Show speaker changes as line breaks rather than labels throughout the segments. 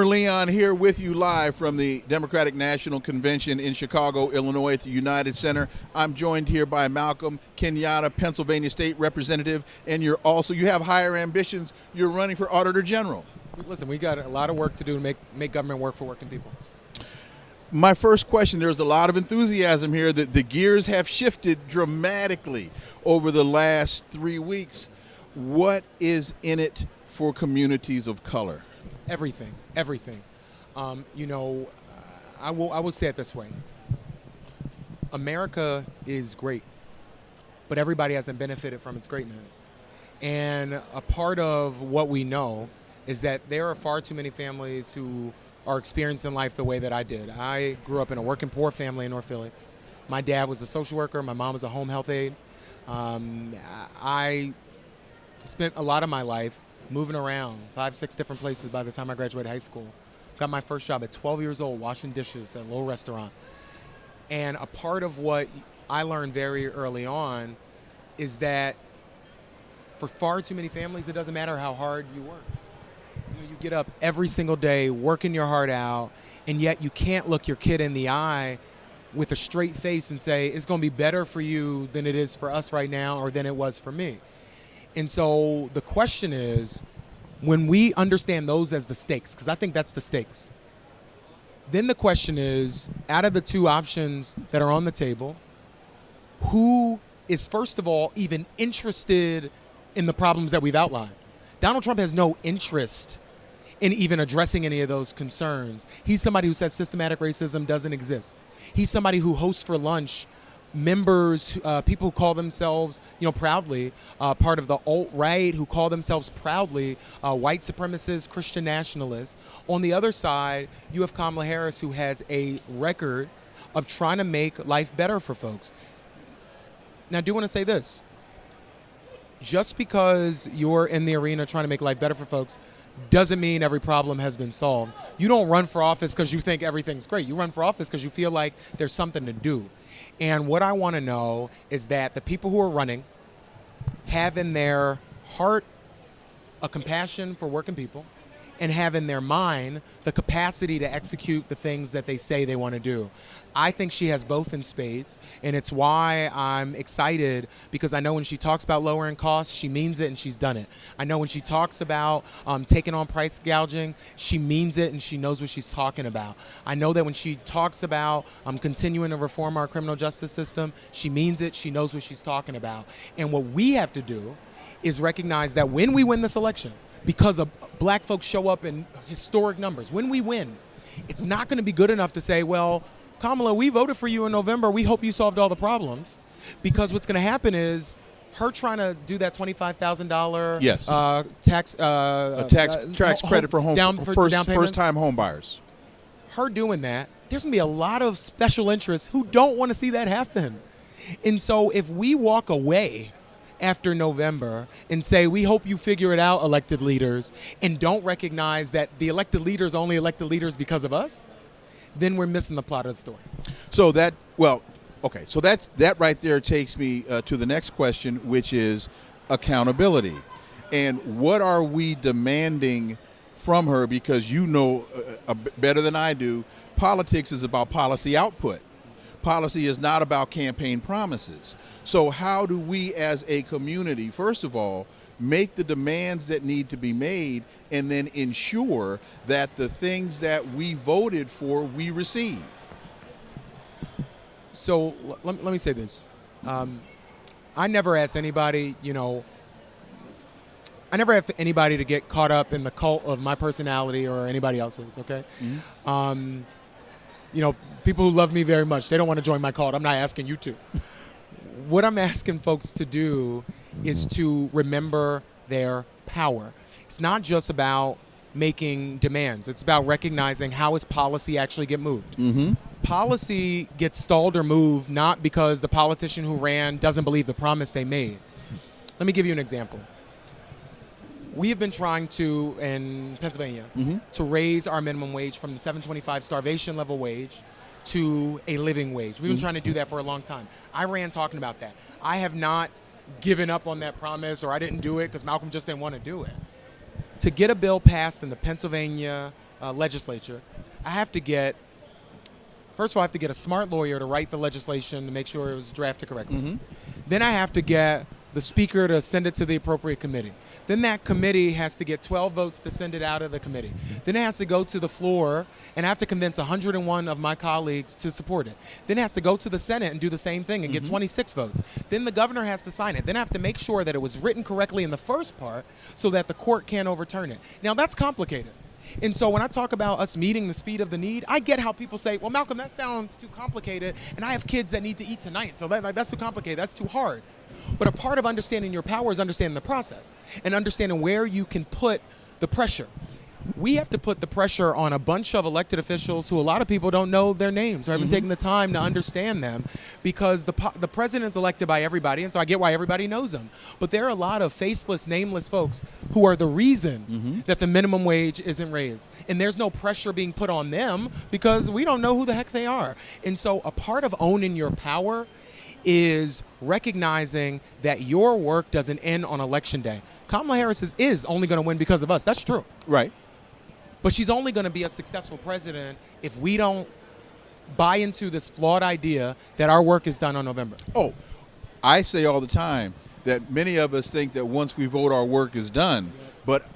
Leon here with you live from the Democratic National Convention in Chicago, Illinois at the United Center. I'm joined here by Malcolm Kenyatta, Pennsylvania State Representative, and you have higher ambitions. You're running for Auditor General.
Listen, we got a lot of work to do to make government work for working people.
My first question, there's a lot of enthusiasm here that the gears have shifted dramatically over the last 3 weeks. What is in it for communities of color?
Everything. I will say it this way. America is great, but everybody hasn't benefited from its greatness. And a part of what we know is that there are far too many families who are experiencing life the way that I did. I grew up in a working poor family in North Philly. My dad was a social worker. My mom was a home health aide. I spent a lot of my life moving around 5-6 different places by the time I graduated high school. Got my first job at 12 years old washing dishes at a little restaurant. And a part of what I learned very early on is that for far too many families, it doesn't matter how hard you work. You get up every single day working your heart out, and yet you can't look your kid in the eye with a straight face and say, it's going to be better for you than it is for us right now or than it was for me. And so the question is, when we understand those as the stakes, because I think that's the stakes, then the question is, out of the two options that are on the table, who is, first of all, even interested in the problems that we've outlined? Donald Trump has no interest in even addressing any of those concerns. He's somebody who says systematic racism doesn't exist. He's somebody who hosts for lunch members, people who call themselves, proudly part of the alt-right, who call themselves proudly white supremacists, Christian nationalists. On the other side, you have Kamala Harris, who has a record of trying to make life better for folks. Now, I do want to say this. Just because you're in the arena trying to make life better for folks doesn't mean every problem has been solved. You don't run for office because you think everything's great. You run for office because you feel like there's something to do. And what I want to know is that the people who are running have in their heart a compassion for working people and have in their mind the capacity to execute the things that they say they want to do. I think she has both in spades, and it's why I'm excited, because I know when she talks about lowering costs, she means it and she's done it. I know when she talks about taking on price gouging, she means it and she knows what she's talking about. I know that when she talks about continuing to reform our criminal justice system, she means it, she knows what she's talking about. And what we have to do is recognize that when we win this election, because black folks show up in historic numbers, when we win, it's not going to be good enough to say, well, Kamala, we voted for you in November. We hope you solved all the problems. Because what's going to happen is her trying to do that $25,000
yes. Tax credit for first-time home buyers.
Her doing that, there's going to be a lot of special interests who don't want to see that happen. And so if we walk away after November and say, we hope you figure it out, elected leaders, and don't recognize that the elected leaders only elected leaders because of us, then we're missing the plot of the story.
So that right there takes me to the next question, which is accountability. And what are we demanding from her? Because better than I do, politics is about policy output. Policy is not about campaign promises. So how do we as a community, first of all, make the demands that need to be made and then ensure that the things that we voted for, we receive?
So let me say this. I never ask anybody, I never have anybody to get caught up in the cult of my personality or anybody else's, okay? Mm-hmm. People who love me very much, they don't want to join my cult. I'm not asking you to. What I'm asking folks to do is to remember their power. It's not just about making demands. It's about recognizing how is policy actually get moved. Mm-hmm. Policy gets stalled or moved not because the politician who ran doesn't believe the promise they made. Let me give you an example. We have been trying to, in Pennsylvania, mm-hmm. to raise our minimum wage from the $7.25 starvation level wage to a living wage. We've been trying to do that for a long time. I ran talking about that. I have not given up on that promise, or I didn't do it because Malcolm just didn't want to do it. To get a bill passed in the Pennsylvania legislature, I have to get, first of all, I have to get a smart lawyer to write the legislation to make sure it was drafted correctly.
Mm-hmm.
Then I have to get the speaker to send it to the appropriate committee. Then that committee has to get 12 votes to send it out of the committee. Then it has to go to the floor, and I have to convince 101 of my colleagues to support it. Then it has to go to the Senate and do the same thing and get 26 votes. Then the governor has to sign it. Then I have to make sure that it was written correctly in the first part so that the court can't overturn it. Now, that's complicated. And so when I talk about us meeting the speed of the need, I get how people say, well, Malcolm, that sounds too complicated, and I have kids that need to eat tonight, so that's too complicated, that's too hard. But a part of understanding your power is understanding the process and understanding where you can put the pressure. We have to put the pressure on a bunch of elected officials who a lot of people don't know their names or haven't taken the time to understand them, because the president's elected by everybody, and so I get why everybody knows him. But there are a lot of faceless, nameless folks who are the reason that the minimum wage isn't raised. And there's no pressure being put on them because we don't know who the heck they are. And so a part of owning your power is recognizing that your work doesn't end on Election Day. Kamala Harris is only going to win because of us. That's true.
Right.
But she's only going to be a successful president if we don't buy into this flawed idea that our work is done on November.
Oh, I say all the time that many of us think that once we vote, our work is done. But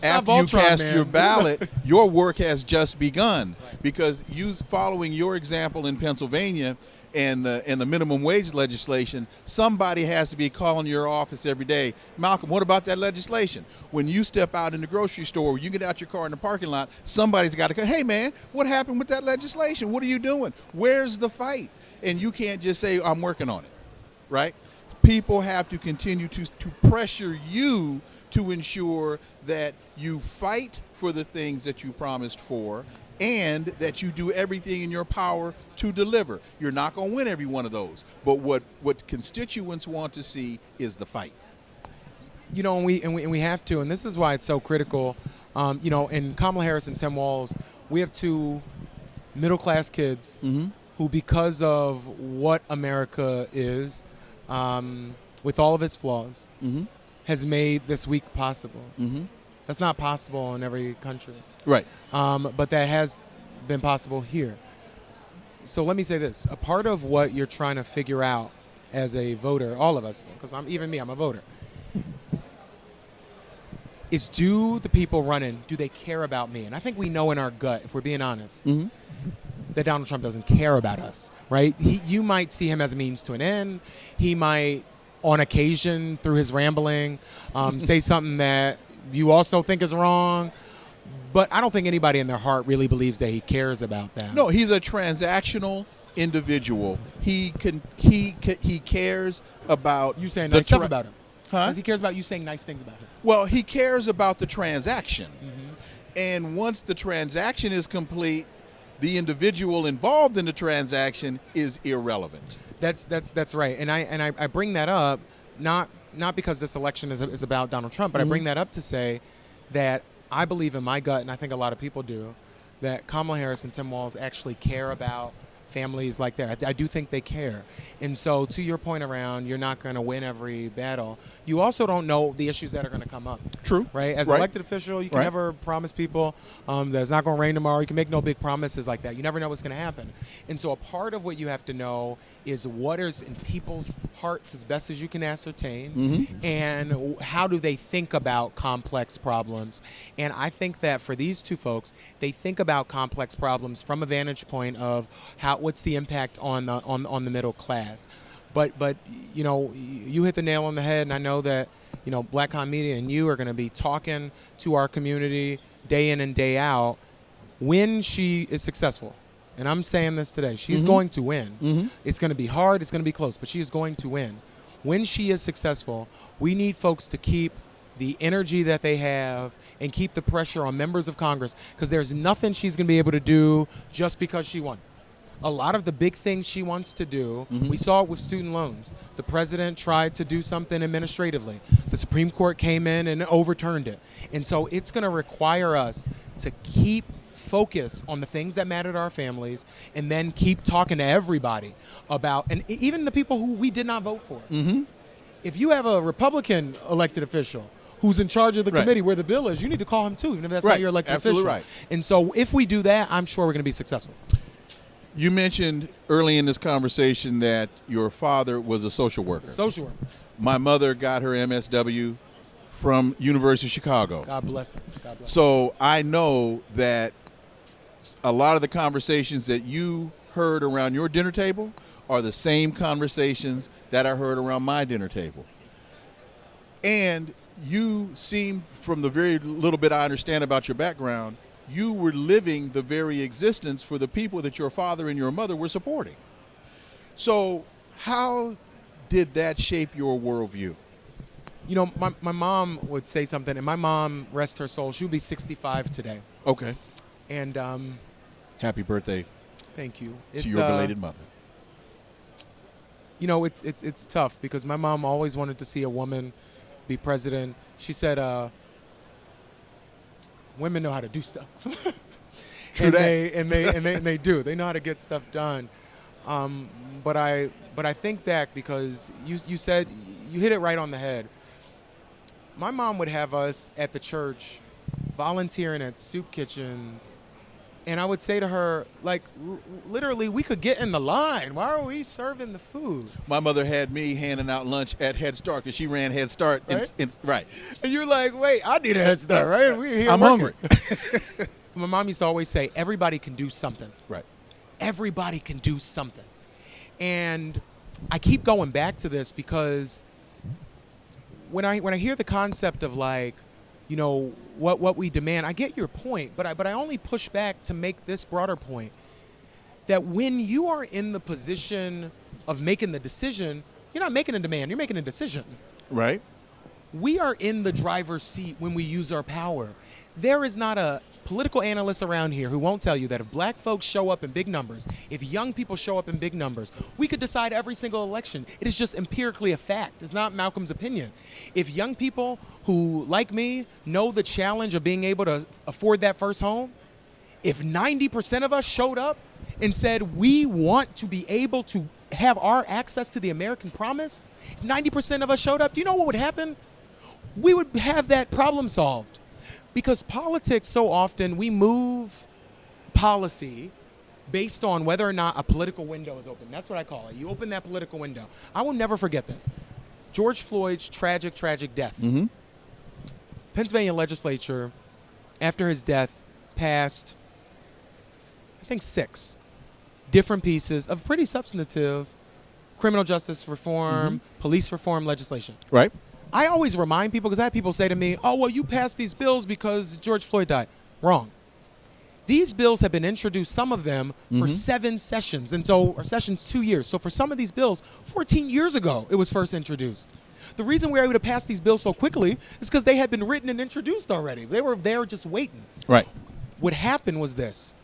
after you cast your ballot, your work has just begun.
Right.
Because you following your example in Pennsylvania and the minimum wage legislation, somebody has to be calling your office every day. Malcolm, what about that legislation? When you step out in the grocery store, you get out your car in the parking lot, somebody's got to go, hey man, what happened with that legislation? What are you doing? Where's the fight? And you can't just say, I'm working on it, right? People have to continue to pressure you to ensure that you fight for the things that you promised for, and that you do everything in your power to deliver. You're not going to win every one of those, but what constituents want to see is the fight.
You know, and we have to, and this is why it's so critical. You know, in Kamala Harris and Tim Walz, we have two middle-class kids who, because of what America is, with all of its flaws, has made this week possible. That's not possible in every country.
Right.
But that has been possible here. So let me say this. A part of what you're trying to figure out as a voter, all of us, because I'm a voter, is do the people running, do they care about me? And I think we know in our gut, if we're being honest, that Donald Trump doesn't care about us, right? You might see him as a means to an end. He might, on occasion, through his rambling, say something that you also think is wrong. But I don't think anybody in their heart really believes that he cares about that.
No, he's a transactional individual. He cares about
you saying nice stuff about him.
Huh?
He cares about you saying nice things about him.
Well, he cares about the transaction. And once the transaction is complete, the individual involved in the transaction is irrelevant.
That's right. And I bring that up not because this election is about Donald Trump, but I bring that up to say that I believe in my gut, and I think a lot of people do, that Kamala Harris and Tim Walz actually care about families like that. I do think they care. And so to your point around you're not going to win every battle, you also don't know the issues that are going to come up.
True.
Right? As an elected official, you can never promise people that it's not going to rain tomorrow. You can make no big promises like that. You never know what's going to happen. And so a part of what you have to know is what is in people's hearts as best as you can ascertain, and how do they think about complex problems. And I think that for these two folks, they think about complex problems from a vantage point of what's the impact on the middle class. But you know, you hit the nail on the head, and I know that, you know, Black Com Media and you are going to be talking to our community day in and day out when she is successful. And I'm saying this today. She's going to win. It's going to be hard. It's going to be close, but she is going to win. When she is successful, we need folks to keep the energy that they have and keep the pressure on members of Congress, because there's nothing she's going to be able to do just because she won. A lot of the big things she wants to do, we saw it with student loans. The president tried to do something administratively. The Supreme Court came in and overturned it. And so it's going to require us to keep focus on the things that matter to our families, and then keep talking to everybody about, and even the people who we did not vote for. If you have a Republican elected official who's in charge of the
Right.
committee where the bill is, you need to call him too, even if that's
Right.
not your elected
Absolutely
official.
right.
And so if we do that, I'm sure we're going to be successful.
You mentioned early in this conversation that your father was a social worker.
Social work.
My mother got her MSW from University of Chicago.
God bless him. God bless him.
So I know that a lot of the conversations that you heard around your dinner table are the same conversations that I heard around my dinner table. And you seem, from the very little bit I understand about your background, you were living the very existence for the people that your father and your mother were supporting. So how did that shape your worldview?
You know, my mom would say something, and my mom, rest her soul, she would be 65 today.
Okay.
And
Happy birthday
thank you.
to your belated mother.
You know, it's tough because my mom always wanted to see a woman be president. She said, women know how to do stuff.
True
and
that.
they do. They know how to get stuff done. But I think back because you said, you hit it right on the head. My mom would have us at the church volunteering at soup kitchens. And I would say to her, like, literally, we could get in the line. Why are we serving the food?
My mother had me handing out lunch at Head Start because she ran Head Start.
Right?
Right.
And you're like, wait, I need a head start, right? We're here
I'm
working.
hungry.
My mom used to always say, everybody can do something.
Right.
Everybody can do something. And I keep going back to this because when I hear the concept of, like, you know, what we demand, I get your point, but I only push back to make this broader point, that when you are in the position of making the decision, you're not making a demand, you're making a decision.
Right.
We are in the driver's seat when we use our power. There is not a political analyst around here who won't tell you that if black folks show up in big numbers, if young people show up in big numbers, we could decide every single election. It is just empirically a fact. It's not Malcolm's opinion. If young people who, like me, know the challenge of being able to afford that first home, if 90% of us showed up and said we want to be able to have our access to the American promise, if 90% of us showed up, do you know what would happen? We would have that problem solved. Because politics, so often, we move policy based on whether or not a political window is open. That's what I call it. You open that political window. I will never forget this. George Floyd's tragic, tragic death.
Mm-hmm.
Pennsylvania legislature, after his death, passed, I think, 6 different pieces of pretty substantive criminal justice reform, police reform legislation.
Right.
I always remind people, because I have people say to me, oh, well, you passed these bills because George Floyd died. Wrong. These bills have been introduced, some of them, for 7 sessions, and so, or sessions 2 years. So for some of these bills, 14 years ago, it was first introduced. The reason we were able to pass these bills so quickly is because they had been written and introduced already. They were there just waiting.
Right.
What happened was this.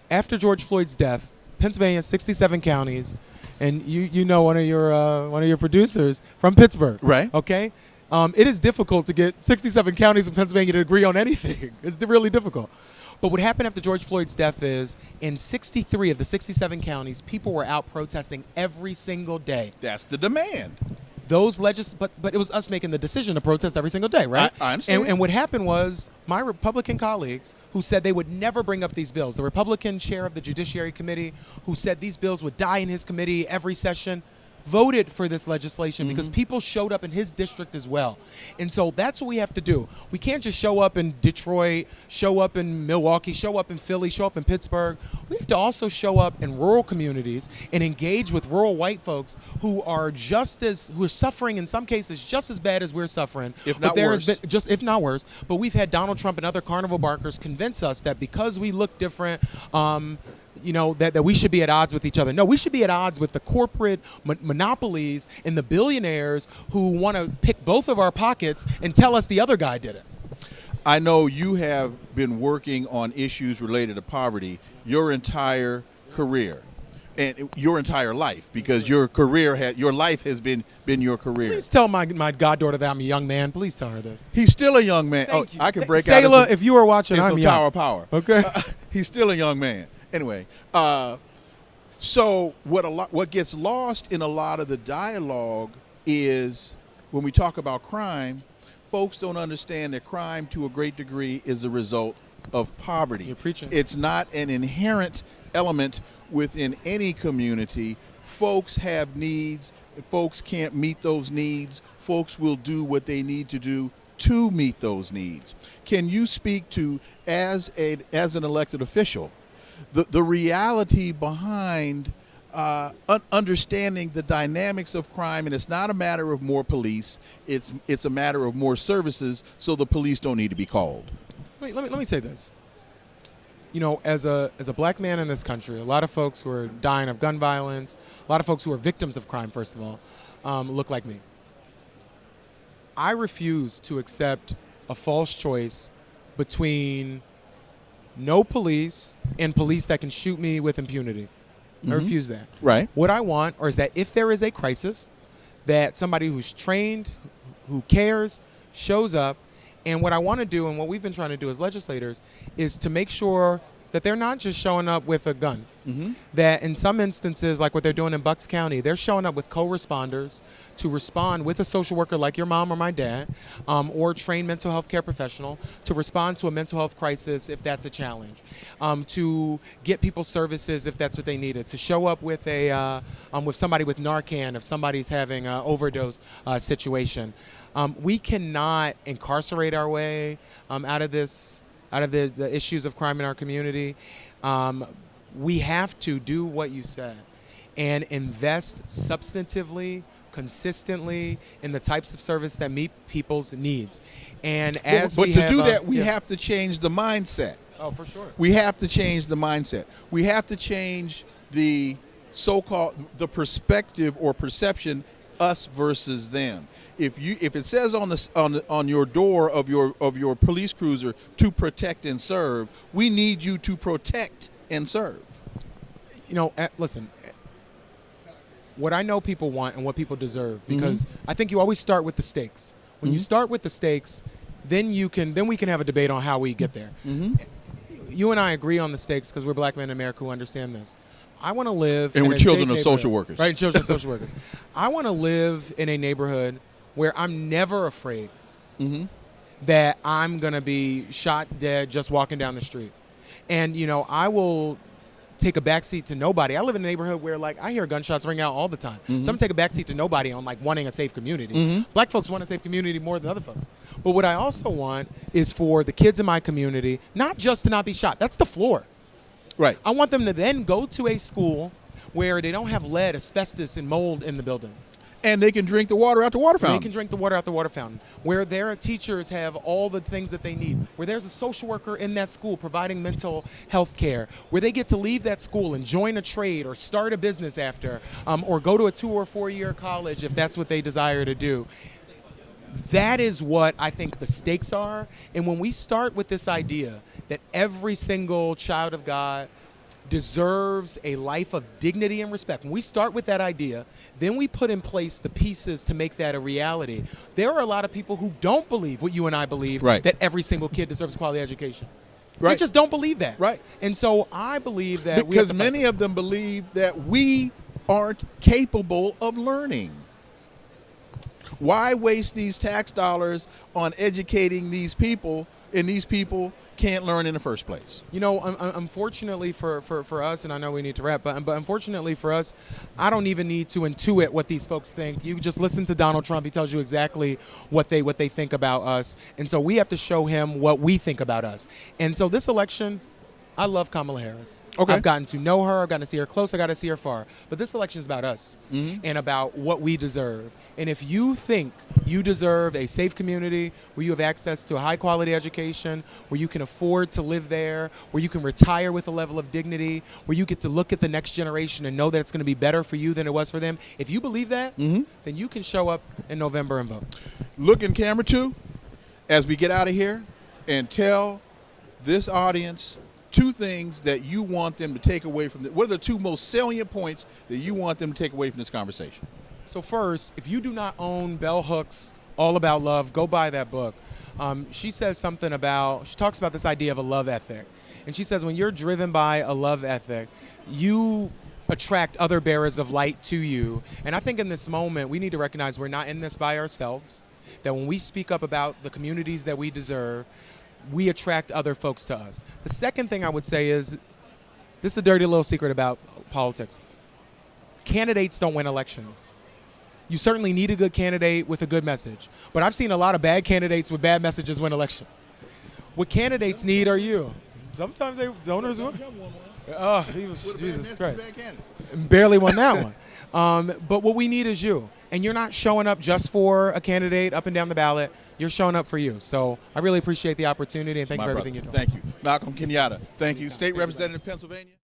After George Floyd's death, Pennsylvania, 67 counties, and you know one of your producers from Pittsburgh.
Right.
Okay? It is difficult to get 67 counties in Pennsylvania to agree on anything. It's really difficult. But what happened after George Floyd's death is, in 63 of the 67 counties, people were out protesting every single day.
That's the demand.
But it was us making the decision to protest every single day, right?
I understand.
And what happened was my Republican colleagues who said they would never bring up these bills, the Republican chair of the Judiciary Committee who said these bills would die in his committee every session, voted for this legislation because people showed up in his district as well. And so that's what we have to do. We can't just show up in Detroit, show up in Milwaukee, show up in Philly, show up in Pittsburgh. We have to also show up in rural communities and engage with rural white folks who are suffering in some cases just as bad as we're suffering.
If not worse.
If not worse. But we've had Donald Trump and other carnival barkers convince us that because we look different, that we should be at odds with each other. No, we should be at odds with the corporate monopolies and the billionaires who want to pick both of our pockets and tell us the other guy did it.
I know you have been working on issues related to poverty your entire career and your entire life, because your life has been your career.
Please tell my goddaughter that I'm a young man. Please tell her this.
He's still a young man.
Thank you.
I can break
Sayla,
out
if you were watching,
in
I'm
some
young.
Tower of Power.
Okay.
He's still a young man. Anyway, so what gets lost in a lot of the dialogue is when we talk about crime, folks don't understand that crime to a great degree is a result of poverty.
You're preaching.
It's not an inherent element within any community. Folks have needs. If folks can't meet those needs, folks will do what they need to do to meet those needs. Can you speak to, as an elected official, the reality behind understanding the dynamics of crime? And it's not a matter of more police. It's a matter of more services, so the police don't need to be called.
Let me say this. You know, as a black man in this country, a lot of folks who are dying of gun violence, a lot of folks who are victims of crime, first of all, look like me. I refuse to accept a false choice between no police and police that can shoot me with impunity. I refuse that.
Right.
What I want is that if there is a crisis, that somebody who's trained, who cares, shows up. And what I want to do, and what we've been trying to do as legislators, is to make sure that they're not just showing up with a gun. That in some instances, like what they're doing in Bucks County, they're showing up with co-responders to respond with a social worker like your mom or my dad, or trained mental health care professional to respond to a mental health crisis if that's a challenge, to get people services if that's what they needed, to show up with with somebody with Narcan if somebody's having an overdose situation. We cannot incarcerate our way out of the issues of crime in our community. We have to do what you said and invest substantively, consistently in the types of service that meet people's needs. And
but to do that, we have to change the mindset.
Oh, for sure.
We have to change the mindset. We have to change the the perspective or perception, us versus them. If it says on your door of your police cruiser to protect and serve, we need you to protect and serve.
You know, listen. What I know people want and what people deserve, because I think you always start with the stakes. When you start with the stakes, then we can have a debate on how we get there. You and I agree on the stakes because we're black men in America who understand this. I want to live
and
in
we're
a
children
safe
of social workers,
right? Children of social workers. I want to live in a neighborhood where I'm never afraid that I'm gonna be shot dead just walking down the street, and you know I will take a backseat to nobody. I live in a neighborhood where like I hear gunshots ring out all the time, so I'm gonna take a backseat to nobody on like wanting a safe community. Black folks want a safe community more than other folks, but what I also want is for the kids in my community not just to not be shot. That's the floor.
Right.
I want them to then go to a school where they don't have lead, asbestos, and mold in the buildings.
And they can drink the water out the water fountain.
They can drink the water out the water fountain. Where their teachers have all the things that they need. Where there's a social worker in that school providing mental health care. Where they get to leave that school and join a trade or start a business after. Or go to a 2 or 4 year college if that's what they desire to do. That is what I think the stakes are. And when we start with this idea that every single child of God deserves a life of dignity and respect. When we start with that idea, then we put in place the pieces to make that a reality. There are a lot of people who don't believe what you and I believe, that every single kid deserves a quality education. They just don't believe that.
Right.
And so I believe that
because many of them believe that we aren't capable of learning. Why waste these tax dollars on educating these people, and these people can't learn in the first place?
You know, unfortunately for us, and I know we need to wrap, but unfortunately for us, I don't even need to intuit what these folks think. You just listen to Donald Trump. He tells you exactly what they think about us. And so we have to show him what we think about us. And so this election, I love Kamala Harris.
Okay.
I've gotten to know her. I've gotten to see her close. I got to see her far. But this election is about us and about what we deserve. And if you think you deserve a safe community where you have access to a high-quality education, where you can afford to live there, where you can retire with a level of dignity, where you get to look at the next generation and know that it's going to be better for you than it was for them, if you believe that, then you can show up in November and vote.
Look in camera 2 as we get out of here and tell this audience 2 things that you want them to take away from what are the 2 most salient points that you want them to take away from this conversation?
So first, if you do not own Bell Hooks' All About Love, go buy that book. She talks about this idea of a love ethic. And she says when you're driven by a love ethic, you attract other bearers of light to you. And I think in this moment, we need to recognize we're not in this by ourselves. that when we speak up about the communities that we deserve, we attract other folks to us. The second thing I would say is, this is a dirty little secret about politics. Candidates don't win elections. You certainly need a good candidate with a good message. But I've seen a lot of bad candidates with bad messages win elections. What candidates need are you. Sometimes donors win. Oh, he was, Jesus Christ. Barely won that one. But what we need is you. And you're not showing up just for a candidate up and down the ballot. You're showing up for you. So I really appreciate the opportunity, and thank you for everything you're doing.
Thank you. Malcolm Kenyatta, thank you. State Representative of Pennsylvania.